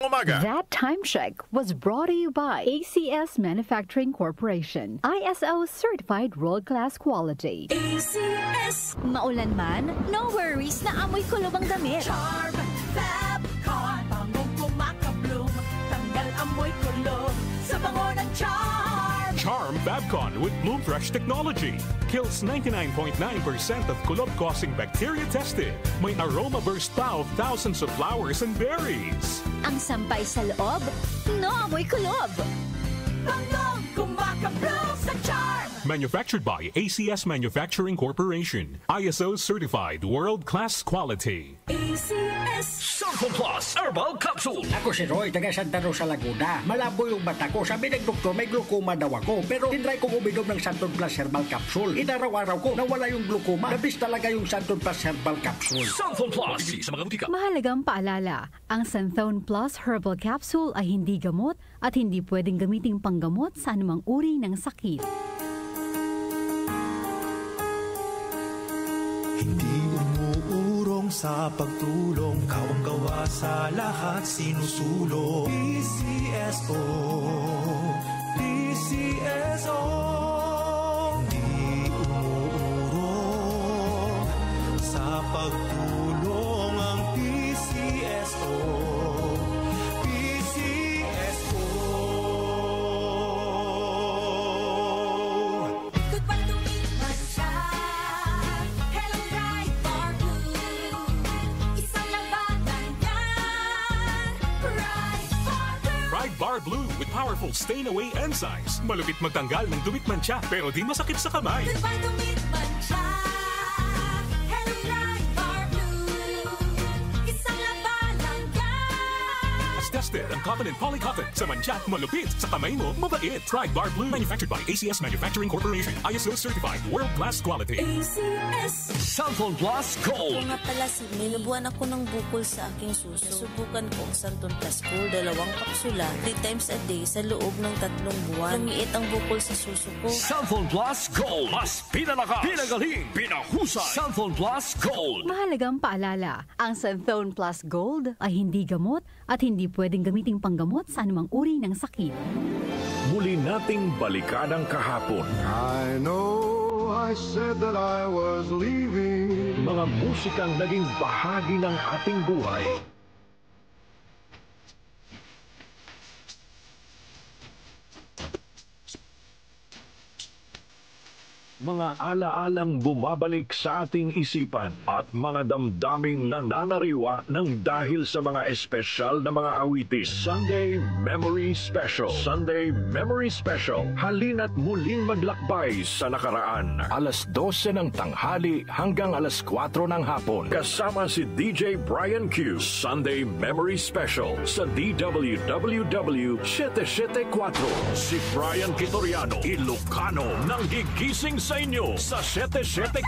umaga. That time check was brought to you by ACS Manufacturing Corporation. ISO certified world-class quality. ACS. Maulan man, no worries na amoy kulob ang damit. Charm Fabcon, bangong kumakabloom, tanggal amoy kulob sa bango ng Charm. Charm Fabcon with Bloom Fresh technology kills 99.9% of kulob-causing bacteria tested. May aroma burst pa of thousands of flowers and berries. Ang sampay sa loob, no amoy kulob. Bangong kumakabloom sa Charm. Manufactured by ACS Manufacturing Corporation. ISO certified world-class quality. ACS. Sanfon Plus Herbal Capsule. Ako si Roy, taga Santa Rosa, Laguna. Malabo yung mata ko. Sabi ng doktor, may glaucoma daw ako. Pero tinry kong uminom ng Santon Plus Herbal Capsule. Inaraw-araw ko, nawala yung glaucoma. Nabis talaga yung Santon Plus Herbal Capsule. Sanfon Plus. Sa mga butika. Mahalagang paalala, ang Santhone Plus Herbal Capsule ay hindi gamot at hindi pwedeng gamiting panggamot sa anumang uri ng sakit. Hindi umuurong sa pagtulong, kawang gawa sa lahat sinusulong. PCSO, PCSO. Hindi umuurong sa pagtulong ang PCSO. PCSO. Goodbye to me, Masya. Hello, Bright Bar Blue. Isang labanan yan. Bright Bar Blue. Pride Bar Blue with powerful stain-away enzymes. Malupit magtanggal ng dumit mancha pero di masakit sa kamay. Goodbye to me, Masya. Hello, Bright Bar Blue. Isang labanan yan. As tested ang cotton and polycotton sa mancha, malupit sa kamay mo, mabait. Pride Bar Blue manufactured by ACS Manufacturing Corporation. ISO certified world-class quality. ACS. Sanfon Plus Gold. Kung nga pala si May, nabuhan ako ng bukol sa aking suso. Subukan ko ang Santon Plus Gold, 2 kapsula, 3 times a day sa loob ng 3 buwan. Lumiit ang bukol sa suso ko. Sanfon Plus Gold. Mas pinalakas, pinagaling, pinahusay. Sanfon Plus Gold. Mahalagang paalala, ang Santhone Plus Gold ay hindi gamot at hindi pwedeng gamiting panggamot sa anumang uri ng sakit. Muli nating balikan ang kahapon. I know I said that I was leaving. Mga musikang naging bahagi ng ating buhay. Mga alaalang bumabalik sa ating isipan at mga damdaming nananariwa ng dahil sa mga espesyal na mga awitin. Sunday Memory Special. Sunday Memory Special. Halina't muling maglakbay sa nakaraan. Alas 12 ng tanghali hanggang alas 4 ng hapon. Kasama si DJ Brian Q. Sunday Memory Special sa DWWW 774. Si Brian Kitoriano, Ilocano, nang gigising sa inyo sa 774